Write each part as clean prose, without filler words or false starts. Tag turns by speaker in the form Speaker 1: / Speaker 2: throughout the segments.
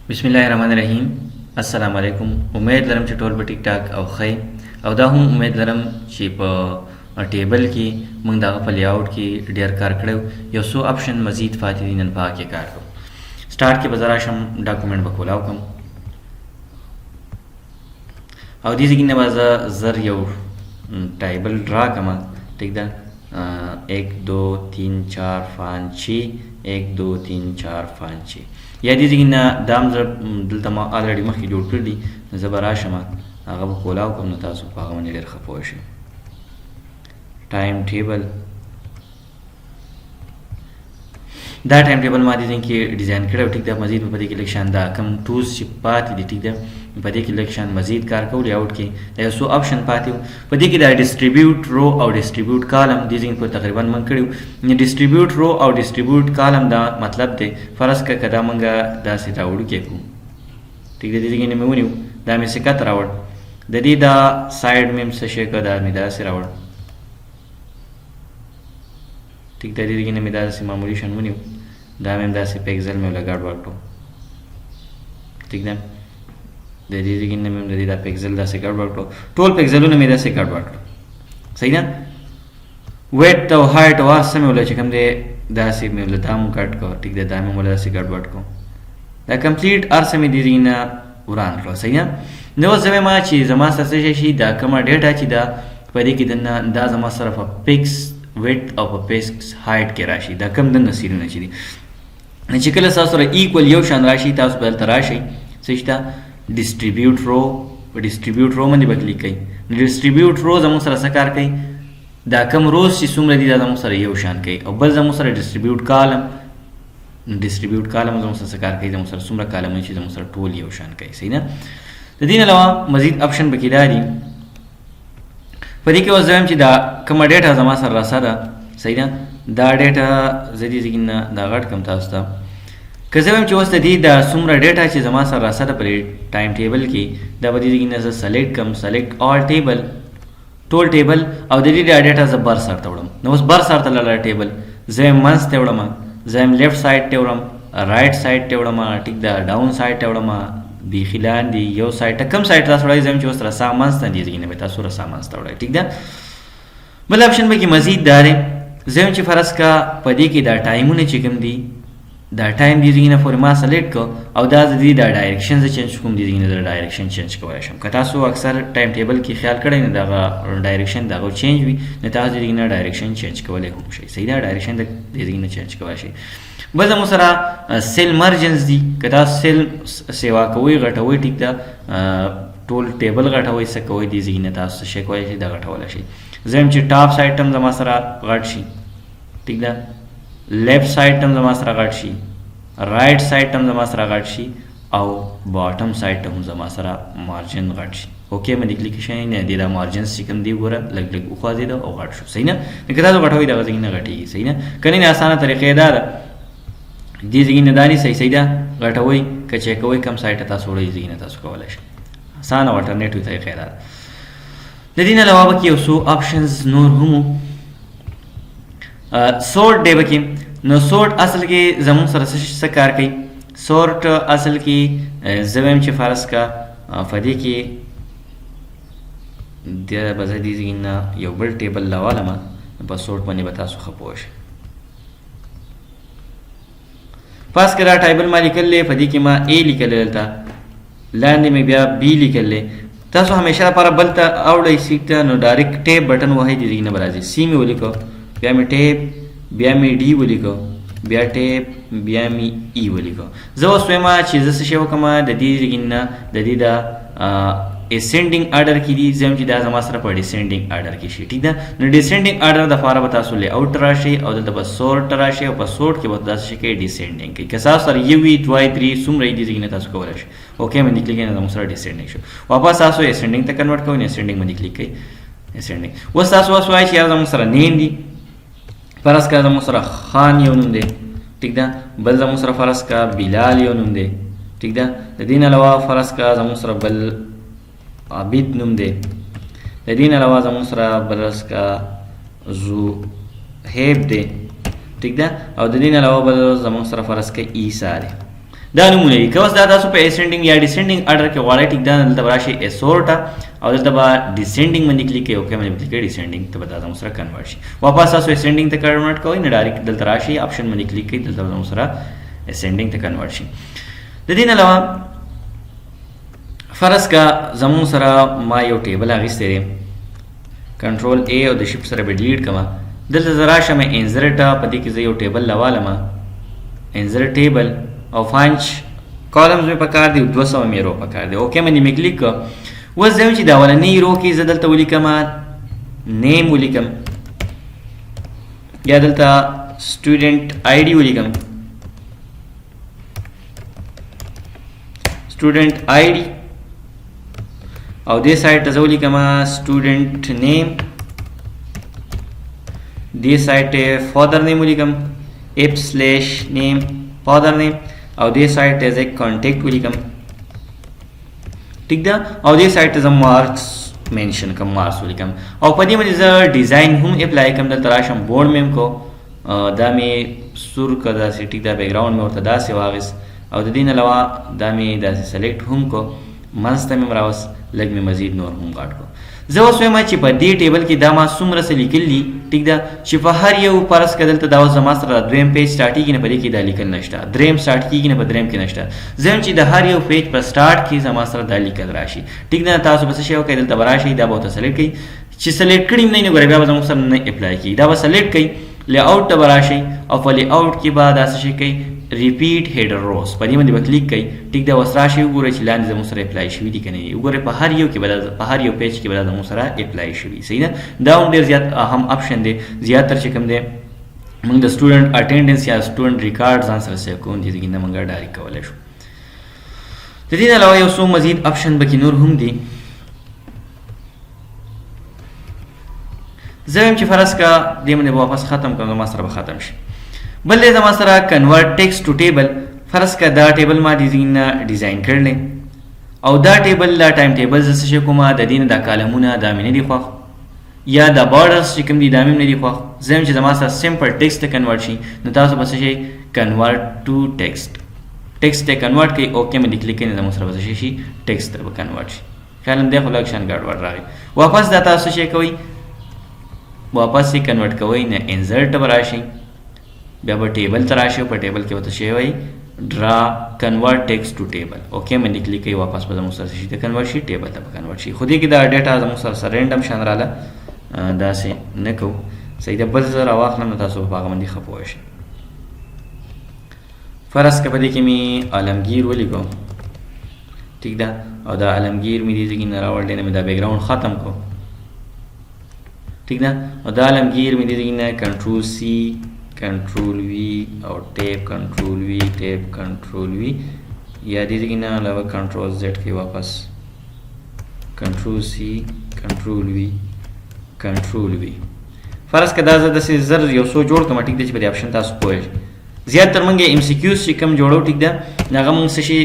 Speaker 1: बिस्मिल्लाहिर्रहमानिर्रहीम। अस्सलाम वालेकुम। उम्मीद लरम چې ټول به ټیک ټاک او ښه او دا هم امید لرم چې په ټیبل کې موږ دغه په لیاوټ کې ډېر کار کړی یو څو اپشن مزید پاتې دي نن په هغه کې کار کوو. سټارټ کې به زه راشم ډاکومنټ به کولاو کړم او دې ځای کې نه به زه زر یو ټیبل ډرا کړم. ټیک ده 1 2 3 4 5 6 1 2 3 4 5 6 یا دې ځای نه دا هم زه دلته ما الریډي مخکې جوړ کړي دي. زه به راشم هغه به کولاو کړم نو تاسو په هغه باندې ډېر ښه پوه شئ. ټایم ټیبل دا ټایم ټیبل ما دې ځای کې ډیزاین کړی. ټیک ده مزید په دې کې لږ شان دا کم ټولز چې پاتې دي ټیک ده په دې کې لږ شان مزید کار کوو. لیاوټ کې دا یو څو اپشن پاتې وو. په دې کې دا ډسټریبیوټ رو او ډسټریبیوټ کالم دې ځای په تقریبا من کړی. ډسټریبیوټ رو او ډسټریبیوټ کالم دا مطلب دی فرض کړه که دا موږ داسې راوړو کې کوو ټیک ده. دې ځای نه مې ونیو دا مې سکت راوړ د دې دا سایډ مې څه شی کړه دا مې داسې راوړ ټیک ده. دې ځای نه مې داسې معمولي شان ونیو دا مې داسې پیکزل مې ګډ وډ کړو ټیک ده. د دې ځای نه مې د دې دا پیکزل داسې ګډ وډ کړو ټول پیکزلونه مې داسې ګډ وډ کړو صحیح ده. ویټ او هایټ او هر څه مې ولله چې کوم دی داسې مې ولله دا هم کټ کړو ټیک ده. دا مې ولله داسې ګډ وډ کړو دا کمپلیټ هر څه مې دې ځای نه وران کړو صحیح ده. نو اوس زه وایم چې زما سره څه شی شي دا کومه ډیټا چې دا په دې کې دننه دا زما سره په پیکس ویټ او په پیکس هایټ کې راشي دا کم دننه سیرونه چې دي چې کله تاسو سره ایکول یو شان راشي تاسو به دلته راشئ څه شته ډسټریبیوټ رو په ډسټریبیوټ رو باندې به کلیک کوئ. ډسټریبیوټ رو زموږ سره څه کار کوي دا کم روز چې څومره دي دا زموږ سره یو شان کوي او بل زموږ سره ډسټریبیوټ کالم زموږ سره څه کار کوي زموږ سره څومره کالمونه چې زموږ سره ټول یو شان کوي صحیح نه. د دې نه علاوه مزید اپشن پکې دا دي په دې کې اوس زه وایم چې دا کومه ډیټا زما سره راسه ده صحیح ده. دا ډیټا زه دې ځای نه دا غټ کړم تاسو ته که زه وایم چې اوس د دې دا څومره ډیټا چې زما سره راسه ده په ټایم ټیبل کې دا به دې ځای نه زه سلیکټ کړم سلیکټ آل ټیبل ټول ټیبل او د دې دا ډیټا زه بر سر ته وړم. نو اوس بر سر ته لاړه ټیبل زه یې منځ ته وړم زه یې لیفټ سایډ ته وړم رایټ سایډ ته وړم ټیک ده ډاون سایډ ته وړم بیخي لاندې یو سایډ ته کم سایډ تاسو وړئ زه یم چې اوس رسا منځ ته دې ځای نه به تاسو رسا منځ ته وړئ ټیک ده. بل اپشن به کې مزید دا دی زه یم چې فرض کا په دې کې دا ټایمونه چې کوم دي دا ټایم دې ځای نه پورې ما سلیکټ کړو او دا د دې دا ډایرکشن زه چینج کوم دې ځای نه دا ډایرکشن چینج کولی شم. که تاسو اکثر ټایم ټیبل کې خیال کړی نه دغه ډایرکشن دغه چینج وي نو تاسو دې نه ډایرکشن چینج کولی هم شئ صحیح ده. ډایرکشن د دې ځای نه چینج کولی شئ. بل زموږ سره سیل مرجنز دي که تاسو سیل سیوا کوئ غټوئ ټیک ده ټول ټیبل غټوئ څه کوئ دې ځای نه تاسو څه شی کولی شئ دا غټولی شئ. زه یم چې ټاپ سایډ ته هم زما سره غټ شي ټیک ده لیفټ سایډ ته هم زما سره غټ شي رایټ سایډ ته هم زما سره غټ شي او باټم سایډ ته هم زما سره مارجن غټ شي. اوکې باندې کلیک شئ نه دې دا مارجنز چې کوم دي ګوره لږ لږ وخوځېده او غټ شو صحیح نه. که تاسو غټوئ دغه ځای نه غټېږي صحیح نه. که نه اسانه طریقې دا ده دې ځای نه دا نیسئ صحیح ده غټوئ که چیک کوئ کم سایډ ته تاسو وړئ ځای نه تاسو کولی شئ اسانه الټرنیټیو طریقې دا ده. د دې نه علاوه به کې یو څو اپشنز نور هم سورټ دی به کې نو سورټ اصل کې زموږ سره څه کار کوي. سورټ اصل کې زه وایم چې فرض کا په دې کې به زه دې ځای نه یو بل ټیبل راوالم په سورټ باندې به تاسو ښه پوه شئ. پاس که دا ټیبل ما لیکلی په دې کې ما A لیکلی دلته لاندې مې بیا B لیکلی تاسو همیشه لپاره بل ته اوړئ سیټ ته نو ډایرکټ ټیپ بټن وهئ دې ځای نه به راځي. C مې ولیکو بیا مې ټیپ بیا مې D ولیکو بیا ټیپ بیا مې E ولیکو. زه اوس وایم چې زه څه شی وکړم د دې ځای نه د دې دا اسینډینګ آرډر کې دي زه یم چې دا زما سره په ډیسینډینګ آرډر کې شي ټیک ده. نو ډیسینډینګ آرډر دپاره به تاسو لی آوټ راشئ او دلته به سورټ راشئ او په سورټ کې به داسې شي کوئ ډیسینډینګ کوي. که تاسو سره یو وي دوه درې څومره یې دې ځای نه تاسو کولی شئ. اوکې باندې کلیک نه زموږ سره ډیسینډینګ شو واپس تاسو اسینډینګ ته کنورټ کوئ نو اسینډینګ باندې کلیک کوئ اسینډینګ. اوس تاسو اوس وایئ چې یار زموږ سره نیم دي فرض کا زموږ سره خان یو نوم دی ټیک ده بل زموږ سره فرض کا بلال یو نوم دی ټیک ده. د دې نه علاوه فرض کا زموږ سره بل عابد نوم دی د دې نه علاوه زموږ سره فرض کا زهیب دی ټیک ده او د دې نه علاوه بل زموږ سره فرض کا عیسی دی دا نمونه دي. که اوس دا تاسو په اسندینګ یا ډیسندینګ اډر کې غواړئ ټیک ده، دلته به راشي اسورټا او دلته به ډیسندینګ باندې کلیک کوئ، اوکې باندې کلیک کوئ، ډیسندینګ ته به دا زموږ سره کنورټ شي. واپس تاسو اسندینګ ته کنورټ کوئ نو ډایرکټ دلته راشي آپشن باندې کلیک کوئ، دلته به زموږ سره اسندینګ ته کنورټ شي. د دې نه علاوه فرض کا زموږ سره ما یو ټیبل اخیستی دی، کنټرول A او د شفټ سره به ډیلیټ کړم. دلته زه راشم انسرټ، په دې کې زه یو ټیبل راوالم، انسرټ ټیبل او فانچ کالمز مې پکار دي، 200 مې رو پکار دي، اوکې باندې مې کلیک کړ. اوس زه چې دا اولنۍ رو کې زه دلته ولیکم نیم ولیکم یا دلته سټوډنټ آی ډي ولیکم، سټوډنټ آی ډي او دې سایډ ته زه ولیکم سټوډنټ نیم، دې سایډ ته فادر نیم ولیکم اف سلیش نیم فادر نیم او دې سایډ ته زه کانټیکټ ولیکم، ٹھیک ده. او دې سایډ ته زه مارکس مینشن کوم، مارکس ولیکم او په دې باندې زه ډیزاین هم اپلای کوم. دلته راشم بورډ مې کو، دا مې سور که داسې ټیک ده، بیک ګراوند مې ورته داسې واغېست او د دې نه علاوه دا مې داسې سلیکټ هم کو، منځ ته مې راوست، لږ مې مزید نور هم غاټ کو. زه اوس وایم چې په دې ټیبل کې دا ما څومره څه لیکلي، ټیک ده، چې په هر یو فرض که دلته دا اوس زما سره دویم پیج سټارټ کېږي نه په دې کې دا لیکل نشته، دریم سټارټ کېږي نه په دریم کې نشته. زه وایم چې د هر یو پیج په سټارټ کې زما سره دا لیکل راشي، ټیک ده. تاسو به څه شی وکړئ، دلته به راشئ، دا به ورته سلیکټ کړئ، چې سلیکټ کړي نه ګورئ بیا به زموږ سره نه اپلای کېږي، دا به سلیکټ کړئ، لی آؤټ ته به راشئ او په لی آؤټ کې به دا څه شی کوئ، ریپیټ هیډر روز، په دې باندې به کلیک کوئ، ټیک ده. اوس راشئ وګورئ چې لاندې زموږ سره اپلای شوي دي که نه دي، وګورئ په هر یو کې به په هر یو پیج کې به دا زموږ سره اپلای شوي، صحیح ده. دا هم ډېر زیات اهم اپشن دی، زیاتره چې کوم دی موږ د سټوډنټ اټینډنس یا سټوډنټ ریکارډ ځان سره سیو کوو، دې کې نه موږ ډایرکټ کولی شو. د دې نه علاوه یو څو مزید اپشن پکې نور هم دي. زه وایم چې فرض کا دې باندې به واپس ختم کړم، زما سره به ختم شي. بل دی زما سره کنورټ ټیکسټ ټو ټیبل. فرض کا دا ټیبل ما ډیزاین کړلی او دا ټیبل دا ټایم ټیبل زه څه شی کوم، د دې نه دا کالمونه دا مې نه دي خوښ یا دا بارډرز چې کوم دي دا مې نه دي خوښ. زه وایم چې زما سره سمپل ټیکسټ ته کنورټ شي، نو تاسو به څه شی کنورټ ټو ټیکسټ، ټیکسټ ته کنورټ کوئ، اوکې باندې کلیک کوئ، نو زموږ سره به څه شي ټیکسټ ته به کنورټ شي. خیال هم دی خو لږ شان ګډوډ راغی. واپس دا تاسو شی کوئ، واپس یې کنورټ کوئ، نه انسرټ ته به راشئ، بیا به ټیبل ته راشئ، په ټیبل کې ورته شی وایي ډرا کنورټ ټیکسټ ټو ټیبل، اوکې باندې کلیک کوئ، واپس به زموږ سره شي ته کنورټ شي، ټیبل ته به کنورټ شي. خو دې کې دا ډیټا زموږ سره رینډم شان راله، داسې نه کوو، صحیح ده. بل زه راواخلم نو تاسو په هغه باندې ښه پوه شئ. فرض که په دې کې مې عالمګیر ولیکو، ټیک ده، او دا عالمګیر مې دې ځای کې نه راوړ دی، نه مې دا بیک ګراوند ختم کو، ټیک ده، او دا عالمګیر مې دې ځای کې نه کنټرول سی کنټرول وی او ټیپ کنټرول وی ټیپ کنټرول وی یا دې ځای کې نه علاوه کنټرول زیډ کې واپس کنټرول سی کنټرول وی کنټرول وی. فرض که دا زه داسې زر یو څو جوړ کړم، ټیک ده، چې په دې اپشن تاسو پوه شئ. زیاتر موږ ایم سی کیوز چې کوم جوړو، ټیک ده، هغه موږ څه شي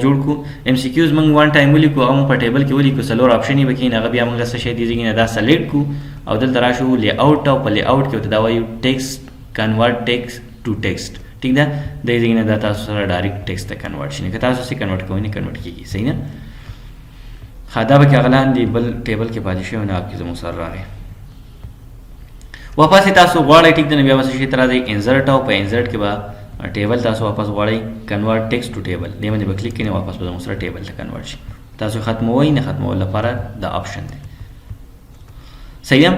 Speaker 1: جوړ کړو، ایم سی کیوز موږ وان ټایم ولیکو، هغه موږ په ټیبل کې ولیکو، څلور اپشن یې پکې، هغه بیا موږ څه شی دې ځای کې نه دا سلیکټ کړو او دلته راشو لی آؤټ، او په لی آؤټ کې ورته دا وایو ټیکسټ کنورټ ټیکسټ ټو ټیکسټ، ټیک ده. دې ځای کې نه دا تاسو سره ډایرکټ ټیکسټ ته کنورټ شي، نه که تاسو څه کنورټ کوئ نه کنورټ کېږي، صحیح نه. ښه دا پکې هغه لاندې بل ټیبل کې پاتې شوی، نه هغه کې زموږ سره راغی. واپس یې تاسو غواړئ، ټیک ده، نو بیا به څه شي ته راځئ انسرټ، او په انسرټ کې به ټیبل تاسو واپس غواړئ کنورټ ټیکسټ ټو ټیبل، دې باندې به کلیک کړئ، واپس به زموږ سره ټیبل ته کنورټ شي. تاسو ختموئ نه ختمولو لپاره دا آپشن دی، صحیح ده.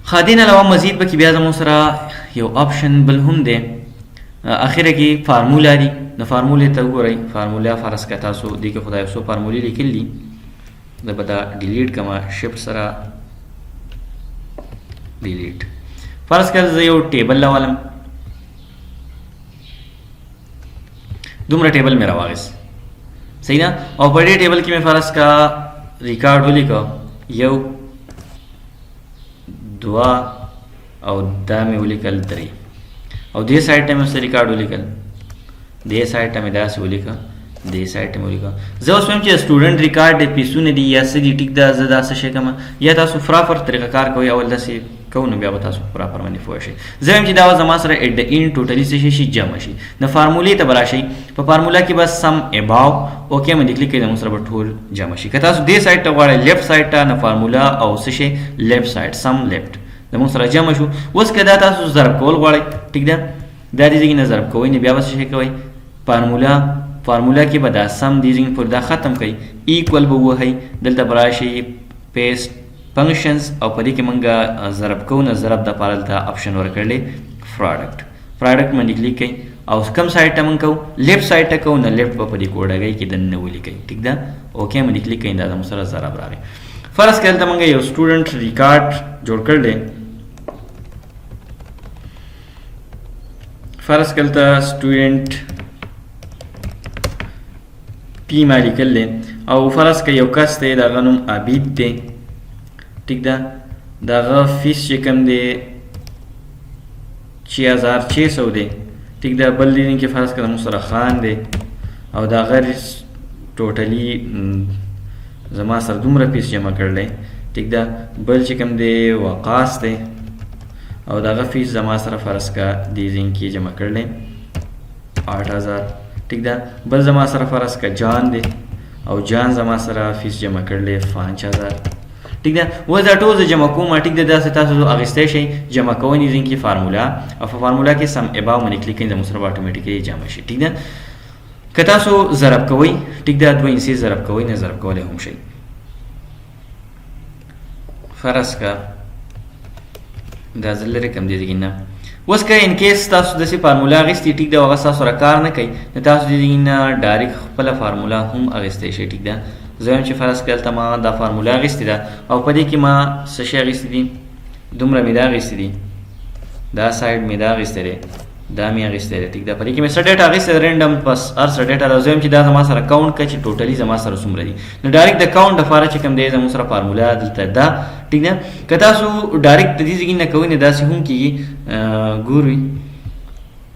Speaker 1: ښه دې نه علاوه مزید پکې بیا زموږ سره یو آپشن بل هم دی، اخره کې فارمولا دي. نو فارمولې ته وګورئ، فارمولا فرض که تاسو دې کې خدای یو څو فارمولې لیکلي دي، زه به دا ډیلیټ کړم، شفټ سره ډیلیټ. فرض که زه یو ټیبل راولم، دومره ټیبل مې راواغېست، صحیح ده، او په دې ټیبل کې مې فرض کا ریکارډ ولیکه، یو دوه او دا مې ولیکل درې، او دې سایډ ته مې څه ریکارډ ولیکل، دې سایډ ته مې داسې ولیکه، دې سایډ ته مې ولیکه. زه اوس وایم چې سټوډنټ ریکارډ پیسونه دي یا څه دي، ټیک ده، زه دا څه شی کوم، یا تاسو فرافر طریقه کار کوئ، اول داسې کو نو بیا به تاسو پراپر باندې پوه شئ. زه چې دا زما سره ایټ د این ټوټلی څه شي جمع شي. د فارمولې ته به راشئ، په فارمولا کې به سم اباو اوکې باندې کلیک کړئ، زموږ سره به ټول جمع شي. که تاسو دې سایډ ته غواړئ لیفټ سایډ ته، نه فارمولا او څه شي لیفټ سایډ سم لیفټ زموږ سره جمع شو. اوس که دا تاسو ضرب کول غواړئ، ټیک ده، دا دې ځای نه ضرب کوئ نه، بیا به څه شی کوئ فارمولا کې به دا سم دې ځای پورې دا ختم کړئ، ایکول به ووهئ، دلته به راشئ پیسټ فنکشنز او په دې کې مونږ ضرب کوو نه، ضرب دپاره دلته آپشن ورکړلی پراډکټ باندې کلیک کوئ او کوم سایډ ته مونږ کوو لیفټ سایډ ته کوو نه، لیفټ به په دې کوډګۍ کې دننه ولیکئ، ټیک ده، اوکې باندې کلیک کوئ، دا زموږ سره ضرب راغی. فرض کړئ دلته مونږ یو سټوډنټ ریکارډ جوړ کړی دی، فرض کړئ دلته سټوډنټ پی ما لیکل دی او فرض کړئ یو کس دی د هغه نوم عبید دی، ټیک ده، د هغه فیس چې کوم دی 6600 دی، ټیک ده. بل دې کې فرض کړه موږ سره خان دی او د هغه ټوټلي زما سره دومره پیس جمع کړلی، ټیک ده. بل چې کوم دی وقاص دی او د هغه فیس زما سره فرض کړه دې ځین کې جمع کړلی 8000، ټیک ده. بل زما سره فرض کړه جان دی او جان زما سره فیس جمع کړلی 5000، ټیک ده. اوس دا ټول زه جمع کوم، ټیک ده، داسې تاسو اخیستی شئ، جمع کوئ دې ځین کې فارمولا او په فارمولا کې سم اباو باندې کلیک کړئ، زموږ سره به اټومیټیکلي جمع شي، ټیک ده. که تاسو ضرب کوئ، ټیک ده، دوه انسي ضرب کوئ نه ضرب کولی هم شئ. فرض که دا زه لرې کړم دې ځای نه. اوس که ان کیس تاسو داسې فارمولا اخیستې، ټیک ده، او هغه ستاسو سره کار نه کوي، نو تاسو دې ځای نه ډایرکټ خپله فارمولا هم اخیستی شئ، ټیک ده. زه وایم چې فرض کړه دلته ما دا فارمولا اخیستې ده او په دې کې ما څه شی اخیستي دي، دومره مې دا اخیستي دي، دا سایډ مې دا اخیستی دی، دا مې اخیستی دی، ټیک ده. په دې کې مې څه ډیټا اخیستی ده رینډم، بس هر څه ډیټا ده. زه وایم چې دا زما سره کاونټ کړه چې ټوټلي زما سره څومره دي، نو ډایرکټ د کاونټ دپاره چې کوم دی زموږ سره فارمولا دلته ده، ټیک ده. که تاسو ډایرکټ د دې ځای نه کوئ نه داسې هم کېږي، ګورئ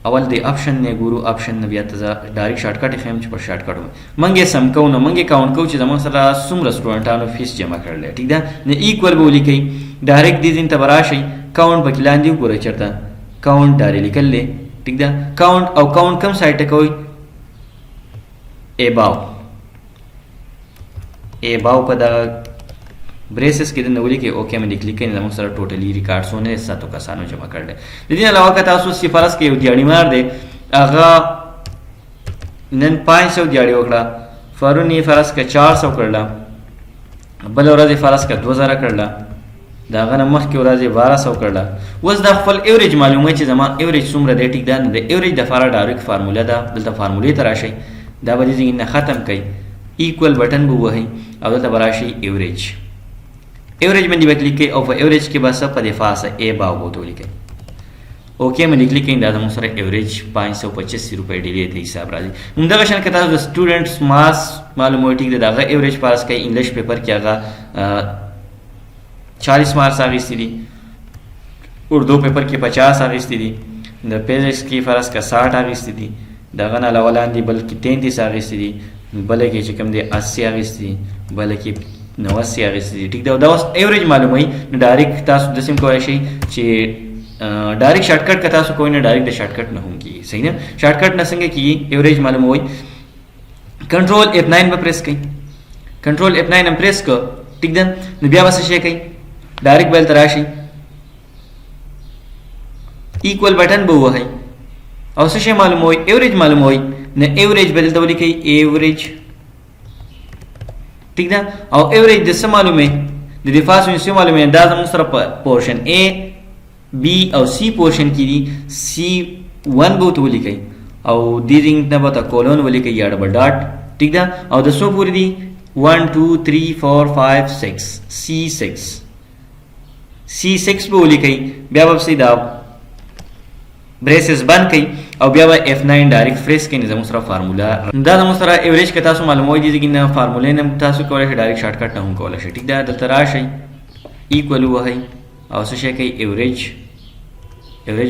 Speaker 1: اول د آپشن نه ګورو، آپشن نه بیا ته زه ډایرکټ شارټکټ ښیم چې په شارټکټ موږ یې سم کوو، نو موږ یې کاونټ کوو چې زموږ سره څومره سټوډنټانو فیس جمع کړلی، ټیک ده. نو ایکول به ولیکئ، ډایرکټ دې ځین ته به راشئ، کاونټ پکې لاندې وګورئ چېرته کاونټ ډارې لیکل دی، ټیک ده. کاونټ او کاونټ کوم سایډ ته کوئ، اباو په دغه بریسز کې دننه ولیکئ، اوکې باندې کلیک کړئ، زموږ سره ټوټلي ریکارډ 7 کسانو جمع کړل. د دې علاوه که تاسو فرض کړئ یو دیاړیمار دی، هغه نن 500 دیاړي وکړه، پرون یې فرض کړه 400 کړله، بله ورځ یې فرض کړه 2000 کړله، د هغه نه مخکې ورځ یې 1200 کړله. اوس دا خپل ایوریج معلوموي چې زما ایوریج څومره دی، ټیک ده. نو د ایوریج دپاره ډایرکټ فارمولا ده، دلته فارمولې ته راشئ، دا به دې ځای نه ختم کړئ، ایکول بټن به ووهئ او دلته به راشئ ایوریج باندې به کلیک کړئ او په ایوریج کې به څه په دفاع څه باو به ورته ولیکئ، اوکې باندې کلیک کړئ، دا زموږ سره ایوریج 585 روپۍ ډیلی ته حساب راځي. همدغه شان که تاسو د سټوډنټس مارکس معلوموي، ټیک ده، د هغه ایوریج فرض کړئ انګلیش پیپر کې هغه 40 مارکس اخیستي دي، اردو پیپر کې 50 اخیستي دي، د فزکس کې فرض کړه 60 اخیستي دي، د هغه نه علاوه لاندې بلکې 33 اخیستي دي، بله کې چې کوم دی 80 اخیستي دي، بله کې 89 اخیستي دي، ټیک ده. دا اوس ایوریج معلوموي، نو ډایرکټ تاسو داسې هم کولی شئ چې ډایرکټ شارټکټ که تاسو کوئ نه ډایرکټ د شارټکټ نه هم کېږي، صحیح نه. شارټکټ نه څنګه کېږي، ایوریج معلوموي، کنټرول F9 به پریس کړئ، کنټرول F9 هم پریس کړه، ټیک ده. نو بیا به څه شی کوئ، ډایرکټ به هلته راشئ، ایکول بټن به ووهئ او څه شی معلوموي، ایوریج معلوموي. نو ایوریج به دلته ولیکئ، ایوریج، ټیک ده. او ایوریج د څه معلوموي، د دفاع څه معلوموي، دا زموږ سره په پورشن A بی او سی پورشن کې دي، C1 به ورته ولیکئ او دې ځای نه به ورته کولون ولیکئ یا ډبل ډاټ، ټیک ده. او د څو پورې دي 1 2 3 4 5 6 C6 به ولیکئ، بیا به پسې دا بریسز بند کړئ او بیا به F9 ډایرکټ فریس کړئ، زموږ سره فارمولا دا زموږ سره ایوریج که تاسو معلوموي دي ځای نه فارمولې نه تاسو کولی شئ ډایرکټ شارټکټ نه هم کولی شئ، ټیک ده. دلته راشئ، ایکول ووهئ او څه شی کوئ، ایوریج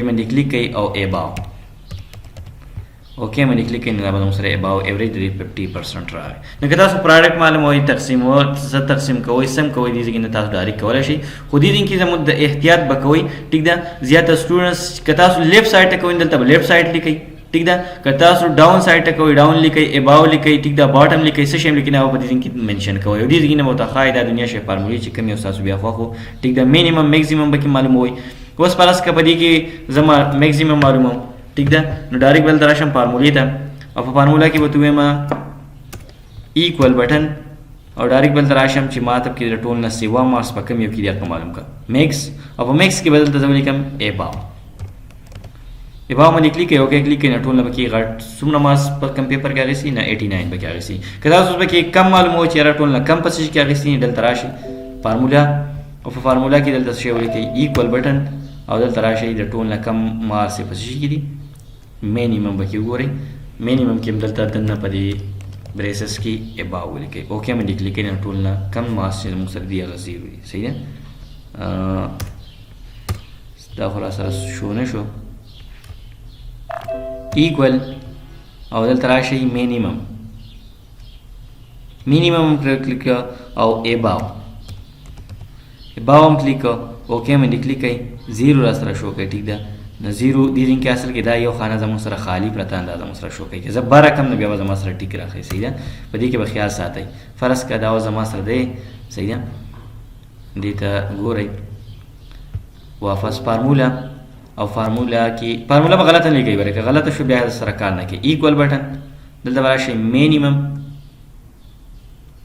Speaker 1: باندې کلیک کوئ او اباو اوکې باندې کلیک کړئ نو دا به زموږ سره اباو ایوریج د 50% راغی. نو که تاسو پروډکټ معلوموئ تقسیم کوئ سم کوئ دې ځای کې نه تاسو ډایرکټ کولی شئ، خو دې ځای کې زموږ د احتیاط به کوئ. ټیک ده، زیاته سټوډنټس که تاسو لیفټ سایډ ته کوئ دلته به لیفټ سایډ لیکئ. ٹھیک ده، که تاسو ډاون سایډ ته کوئ ډاون لیکئ، اباو لیکئ، ټیک ده، باټم لیکئ، څه شی هم لیکئ نه په دې ځای کې منشن کوئ. او دې ځای کې نه به ورته ښایي دا دنیا شی فارمولې چې کوم یو ستاسو بیا خوښ وو. ټیک ده، مینیمم میکزیمم به کې معلوموئ. اوس پلس که په دې کې زما میکزیمم معلوموم، ټیک ده، نو ډایرکټ بل ته راشم فارمولې ته، او په فارمولا کې به ورته ووایم ایکول بټن، او ډایرکټ بل ته راشم چې ما ته کې د ټول نه سیوا مارکس په کوم یو کې دی معلوم کړه میکس، او په میکس کې به دلته زه ولیکم اباو. اباو باندې کلیک کوئ، اوکې کلیک کوئ، نه ټول نه به کې غټ څومره مارکس په کوم پیپر کې اخیستي، نه 89 به کې اخیستي. که تاسو به کې کم معلوموئ چې یاره ټول نه کم په څه کې اخیستي، دلته راشئ فارمولا، او په فارمولا کې دلته څه شی ولیکئ ایکول بټن، او دلته راشئ د ټول نه کم مارکس په څه کې دي مینیمم به کې وګورئ. مینیمم کې هم دلته دننه په دې بریسس کې اباو ولیکئ. اوکې باندې کلیک کړئ، ټول نه کم مارکس چې زموږ سره دي هغه 0 دي. صحیح ده، دا خو را سره شو نه شو. ایکول، او دلته راشئ مینیمم، مینیمم هم کلیک کړه، او اباو هم کلیک کړه. اوکې باندې کلیک کړئ، 0 را سره شو کړئ. ټیک ده، نو 0 دې ځای کې اصل کې دا یو خانه زموږ سره خالی پرته ده، زموږ سره شو کوي. که زه بره کم نو بیا به زما سره ټیک راخی. صحیح ده، په دې کې به خیال ساتئ. فرض که دا زما سره دی، صحیح ده، دې ته ګورئ واپس فارمولا، او فارمولا کې فارمولا به غلطه نه لیکئ، بلکې غلطه شو بیا سره کار نه کوي. ایکول بټن، دلته به راشئ مینیمم،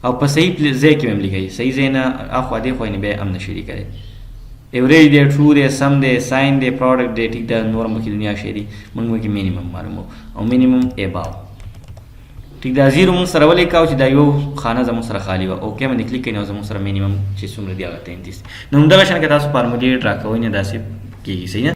Speaker 1: او په صحیح ځای کې هم لیکئ، صحیح ځای نه اخوا دې خوا نه بیا هم نشئ لیکلی. ایوریج دی، ټرو دی، سم دی، ساین دی، پروډکټ دی، ټیک ده، نور مخکې دنیا شی دی. موږ به کې مینیمم معلومو، او مینیمم اباو. ټیک ده، 0 موږ سره ولیکاو چې دا یو خانه زموږ سره خالی وه. اوکې باندې کلیک کړئ، نو زموږ سره مینیمم چې څومره دی هغه 33 دی. نو همدغه شان که تاسو فارمولې ډرا کوئ نه داسې کېږي. صحیح ده.